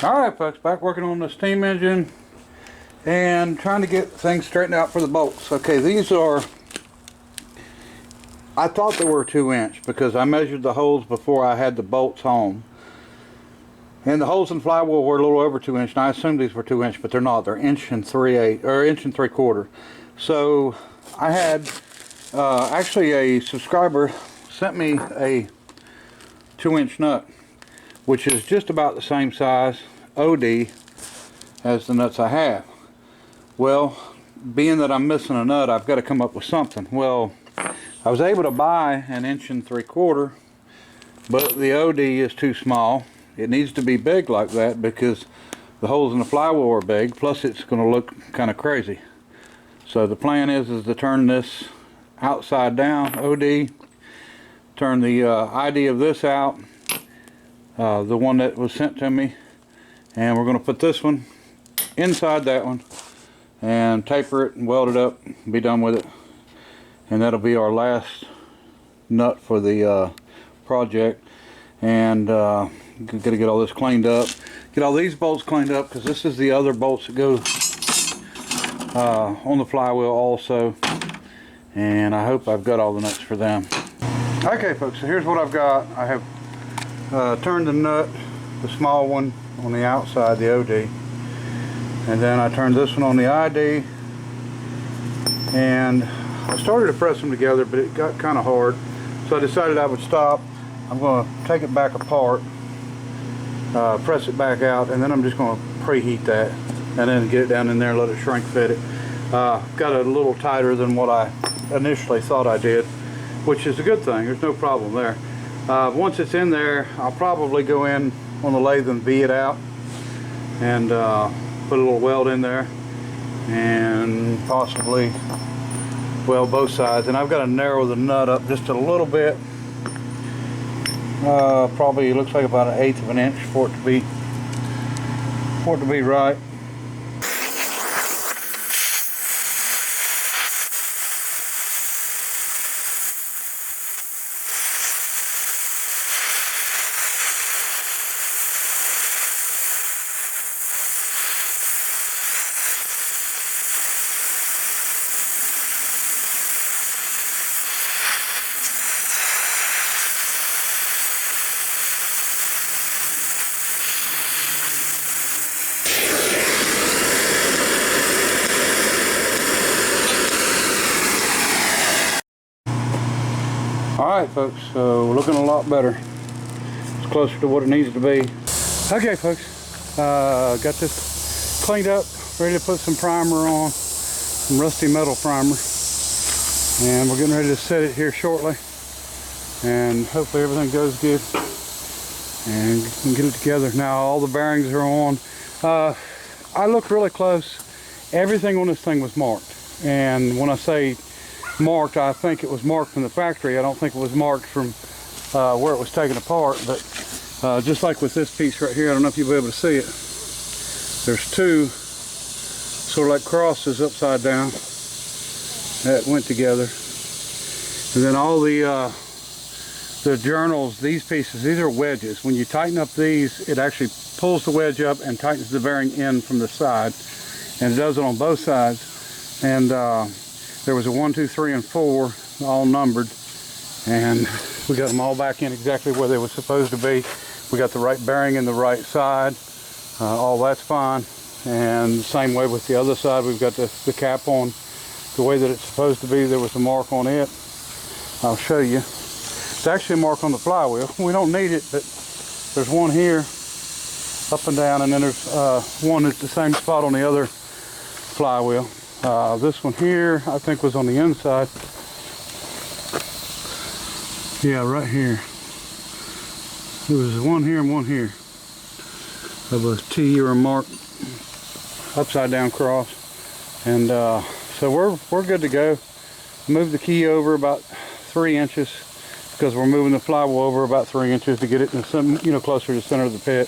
Alright folks, back working on the steam engine and trying to get things straightened out for the bolts. Okay, these are, I thought they were 2" because I measured the holes before I had the bolts home. And the holes in the flywheel were a little over 2" and I assumed these were 2" but they're not. They're 1 3/8 or 1 3/4. So I had actually a subscriber sent me a 2" nut, which is just about the same size OD as the nuts I have. Well, being that I'm missing a nut, I've got to come up with something. Well, I was able to buy an 1 3/4, but the OD is too small. It needs to be big like that because the holes in the flywheel are big, plus it's going to look kind of crazy. So the plan is to turn this outside down, OD, turn the ID of this out, the one that was sent to me, and we're going to put this one inside that one and taper it and weld it up and be done with it. And that'll be our last nut for the project. And gotta get all this cleaned up, get all these bolts cleaned up, because this is the other bolts that go on the flywheel also, and I hope I've got all the nuts for them. Okay folks, so here's what I've got. I have turned the nut, the small one on the outside, the OD, and then I turned this one on the ID, and I started to press them together, but it got kind of hard, so I decided I would stop. I'm going to take it back apart, press it back out, and then I'm just going to preheat that and then get it down in there and let it shrink fit it. Got it a little tighter than what I initially thought I did, which is a good thing. There's no problem there. Once it's in there, I'll probably go in on the lathe and V it out and put a little weld in there and possibly weld both sides. And I've got to narrow the nut up just a little bit. Probably looks like about 1/8 of an inch for it to be right. Alright folks, so we're looking a lot better. It's closer to what it needs to be. Okay folks, got this cleaned up, ready to put some primer on, some rusty metal primer. And we're getting ready to set it here shortly. And hopefully everything goes good and we can get it together. Now all the bearings are on. I looked really close. Everything on this thing was marked. And when I say marked, I think it was marked from the factory. I don't think it was marked from where it was taken apart. But just like with this piece right here, I don't know if you'll be able to see it. There's two sort of like crosses upside down that went together. And then all the journals, these pieces, these are wedges. When you tighten up these, it actually pulls the wedge up and tightens the bearing in from the side. And it does it on both sides. And there was a 1, 2, 3, and 4, all numbered, and we got them all back in exactly where they were supposed to be. We got the right bearing in the right side, all that's fine. And the same way with the other side, we've got the cap on the way that it's supposed to be. There was a mark on it. I'll show you. It's actually a mark on the flywheel. We don't need it, but there's one here, up and down, and then there's one at the same spot on the other flywheel. This one here, I think, was on the inside. Yeah, right here. There was one here and one here of a T or a mark, upside down cross. And so we're good to go. Move the key over about 3 inches because we're moving the flywheel over about 3 inches to get it in some, closer to the center of the pit.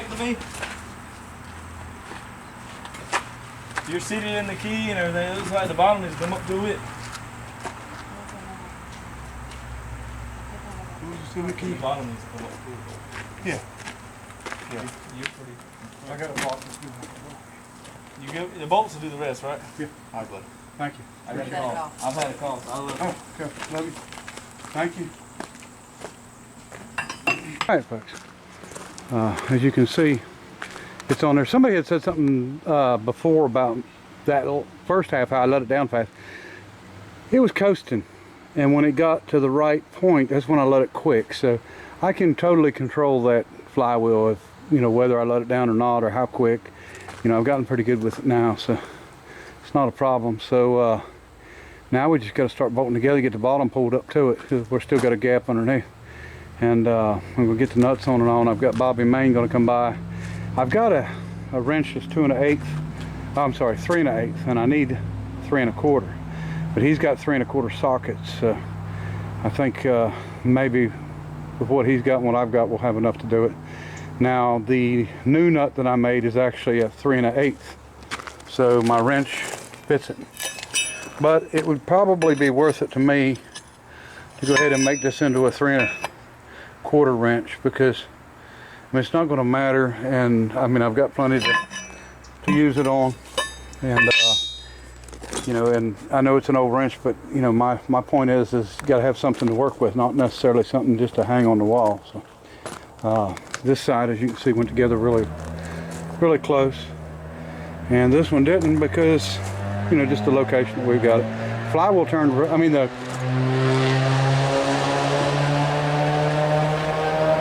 it to me? You're seated in the key and everything. It looks like the bottom is come up to it. In the key. The bottom is come up to it. Yeah. Yeah. You're pretty. I got a box. You go. The bolts will do the rest, right? Yeah. All right, buddy. Thank you. I got a call. I've had a call. So I love it. Oh, okay. Love you. Thank you. All right, folks. As you can see, it's on there. Somebody had said something before about that first half, how I let it down fast. It was coasting, and when it got to the right point, that's when I let it quick. So I can totally control that flywheel, if you know, whether I let it down or not, or how quick. You know, I've gotten pretty good with it now, so it's not a problem. So now we just got to start bolting together, get the bottom pulled up to it, because we're still got a gap underneath. And we'll get the nuts on and on. I've got Bobby Main going to come by. I've got a wrench that's 2 1/8. I'm sorry, 3 1/8, and I need 3 1/4. But he's got 3 1/4 sockets. I think maybe with what he's got and what I've got, we'll have enough to do it. Now the new nut that I made is actually a 3 1/8, so my wrench fits it. But it would probably be worth it to me to go ahead and make this into a 3 1/4 wrench, because I mean, it's not going to matter, and I mean, I've got plenty to use it on, and you know, and I know it's an old wrench, but you know, my point is you got to have something to work with, not necessarily something just to hang on the wall. So this side, as you can see, went together really close, and this one didn't, because you know, just the location that we've got it. Flywheel turned, I mean, the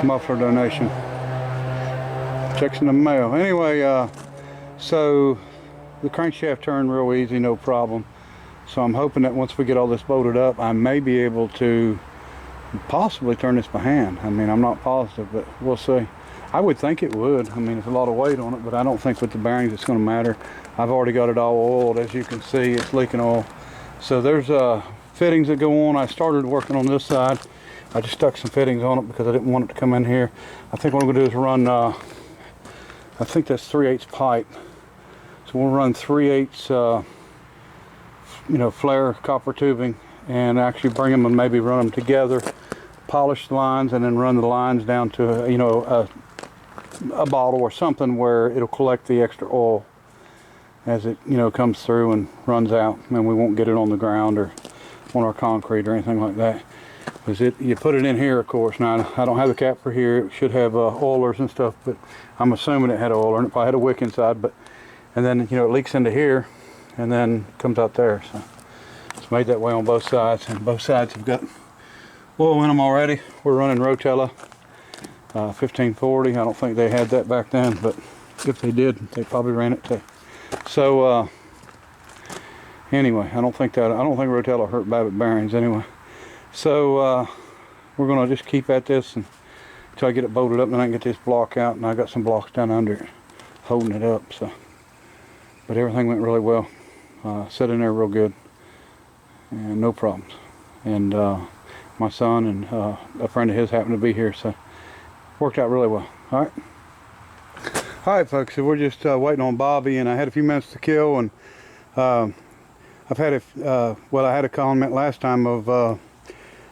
muffler donation, checks in the mail. Anyway, so the crankshaft turned real easy, no problem. So I'm hoping that once we get all this bolted up, I may be able to possibly turn this by hand. I mean, I'm not positive, but we'll see. I would think it would. I mean, it's a lot of weight on it, but I don't think with the bearings it's going to matter. I've already got it all oiled. As you can see, it's leaking oil. So there's fittings that go on. I started working on this side. I just stuck some fittings on it because I didn't want it to come in here. I think what I'm going to do is run, I think that's 3/8 pipe. So we'll run 3/8, you know, flare copper tubing, and actually bring them and maybe run them together, polish the lines, and then run the lines down to, you know, a bottle or something where it'll collect the extra oil as it, you know, comes through and runs out, and we won't get it on the ground or on our concrete or anything like that. Because you put it in here, of course. Now I don't have the cap for here. It should have oilers and stuff, but I'm assuming it had an oiler, and it probably had a wick inside. But and then, you know, it leaks into here and then comes out there. So it's made that way on both sides, and both sides have got oil in them already. We're running Rotella 1540. I don't think they had that back then, but if they did, they probably ran it too. So anyway, I don't think Rotella hurt Babbitt bearings anyway. So we're gonna just keep at this until I get it bolted up, and then I can get this block out, and I got some blocks down under it holding it up. So, but everything went really well. Set in there real good, and no problems. And my son and a friend of his happened to be here, so worked out really well. All right, folks. So we're just waiting on Bobby, and I had a few minutes to kill, and I've had well, I had a comment last time of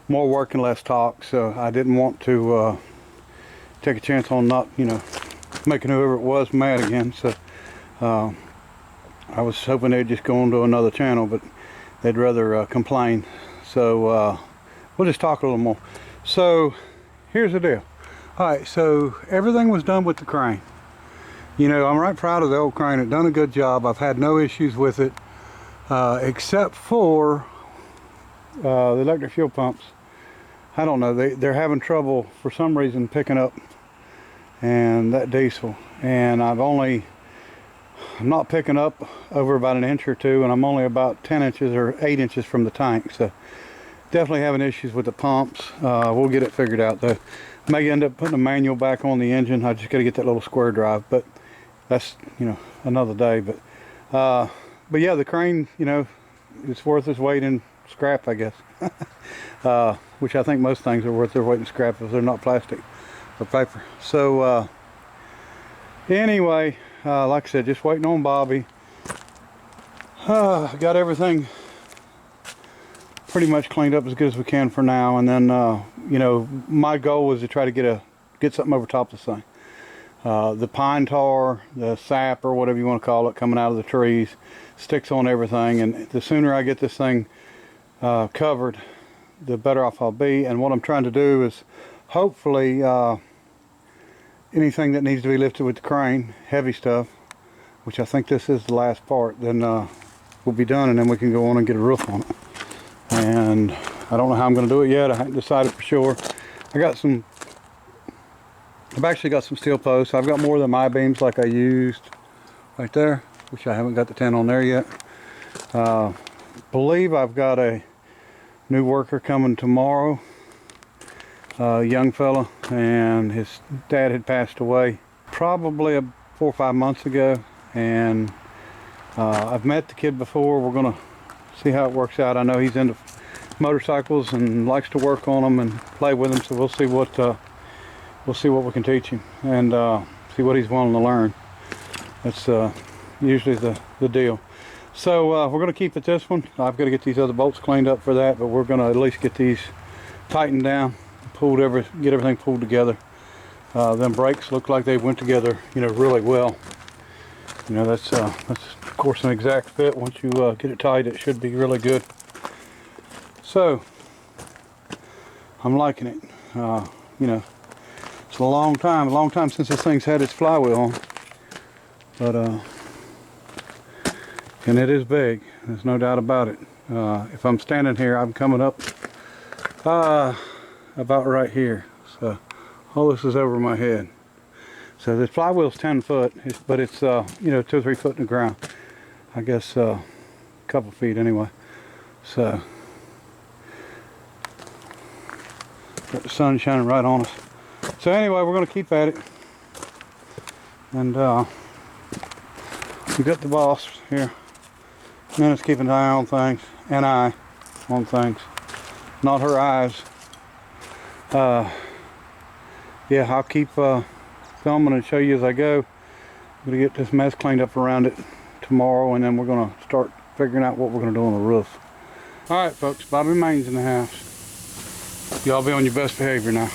more work and less talk, so I didn't want to take a chance on not, you know, making whoever it was mad again. So I was hoping they'd just go on to another channel, but they'd rather complain. So we'll just talk a little more. So here's the deal. All right, so everything was done with the crane. You know, I'm right proud of the old crane. It done a good job. I've had no issues with it, except for the electric fuel pumps. I don't know, they're having trouble for some reason picking up, and that diesel, and I'm not picking up over about 1 inch or 2, and I'm only about 10 inches or 8 inches from the tank. So definitely having issues with the pumps. We'll get it figured out though. May end up putting a manual back on the engine. I just got to get that little square drive, but that's, you know, another day. But yeah, the crane, you know, it's worth its weight in scrap, I guess. Which I think most things are worth their weight in scrap if they're not plastic or paper. So Anyway, like I said, just waiting on Bobby. Got everything pretty much cleaned up as good as we can for now, and then you know, my goal was to try to get something over top of this thing. The pine tar, the sap, or whatever you want to call it, coming out of the trees sticks on everything, and the sooner I get this thing covered, the better off I'll be. And what I'm trying to do is hopefully anything that needs to be lifted with the crane, heavy stuff, which I think this is the last part, then will be done, and then we can go on and get a roof on it. And I don't know how I'm going to do it yet. I haven't decided for sure. I've actually got some steel posts. I've got more than my beams like I used right there, which I haven't got the 10 on there yet. Believe I've got a new worker coming tomorrow, a young fella, and his dad had passed away probably 4 or 5 months ago, and I've met the kid before. We're gonna see how it works out. I know he's into motorcycles and likes to work on them and play with them, so we'll see what we can teach him, and see what he's willing to learn. That's usually the deal. So we're going to keep it this one. I've got to get these other bolts cleaned up for that, but we're going to at least get these tightened down, get everything pulled together. Them brakes look like they went together, you know, really well. You know, that's of course an exact fit. Once you get it tight, it should be really good. So I'm liking it. You know, it's a long time since this thing's had its flywheel on, but and it is big. There's no doubt about it. If I'm standing here, I'm coming up about right here. So all this is over my head. So the flywheel's 10 foot, but it's you know, 2 or 3 foot in the ground. I guess a couple feet anyway. So got the sun shining right on us. So anyway, we're going to keep at it, and we got the boss here. Minutes keeping an eye on things, and eye on things, not her eyes. Yeah, I'll keep filming and show you as I go. I'm going to get this mess cleaned up around it tomorrow, and then we're going to start figuring out what we're going to do on the roof. Alright folks, Bobby Main's in the house. Y'all be on your best behavior now.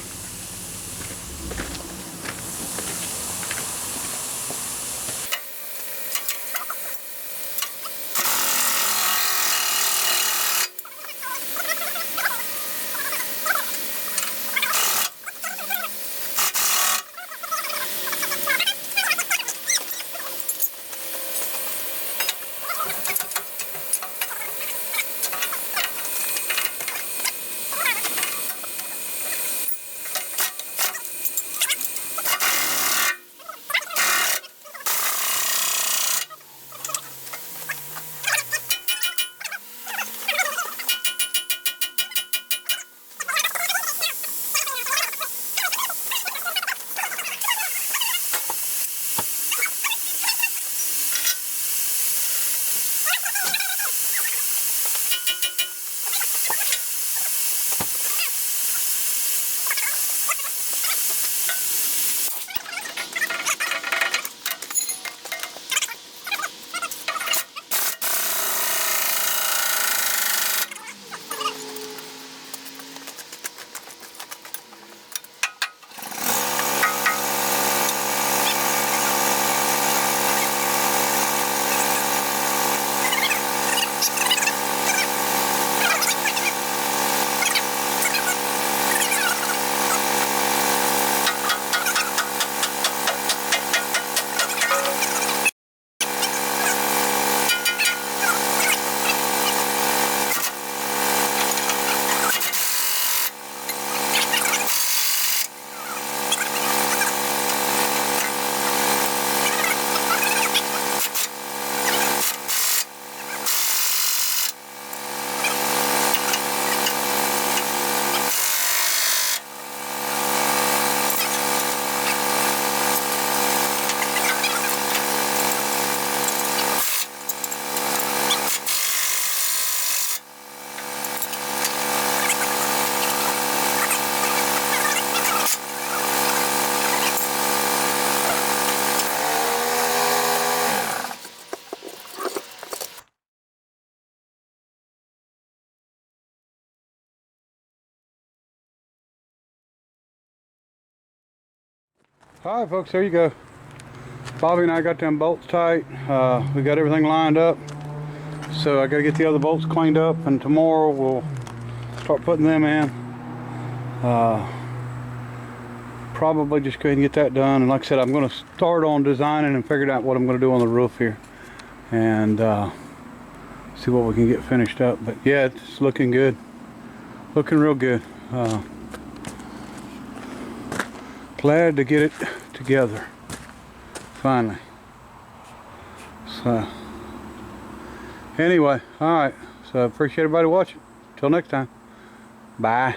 All right, folks, there you go. Bobby and I got them bolts tight. We got everything lined up. So I gotta get the other bolts cleaned up, and tomorrow we'll start putting them in. Probably just go ahead and get that done. And like I said, I'm gonna start on designing and figuring out what I'm gonna do on the roof here. And see what we can get finished up. But yeah, it's looking good. Looking real good. Glad to get it together finally. So anyway, all right, so appreciate everybody watching. Till next time, bye.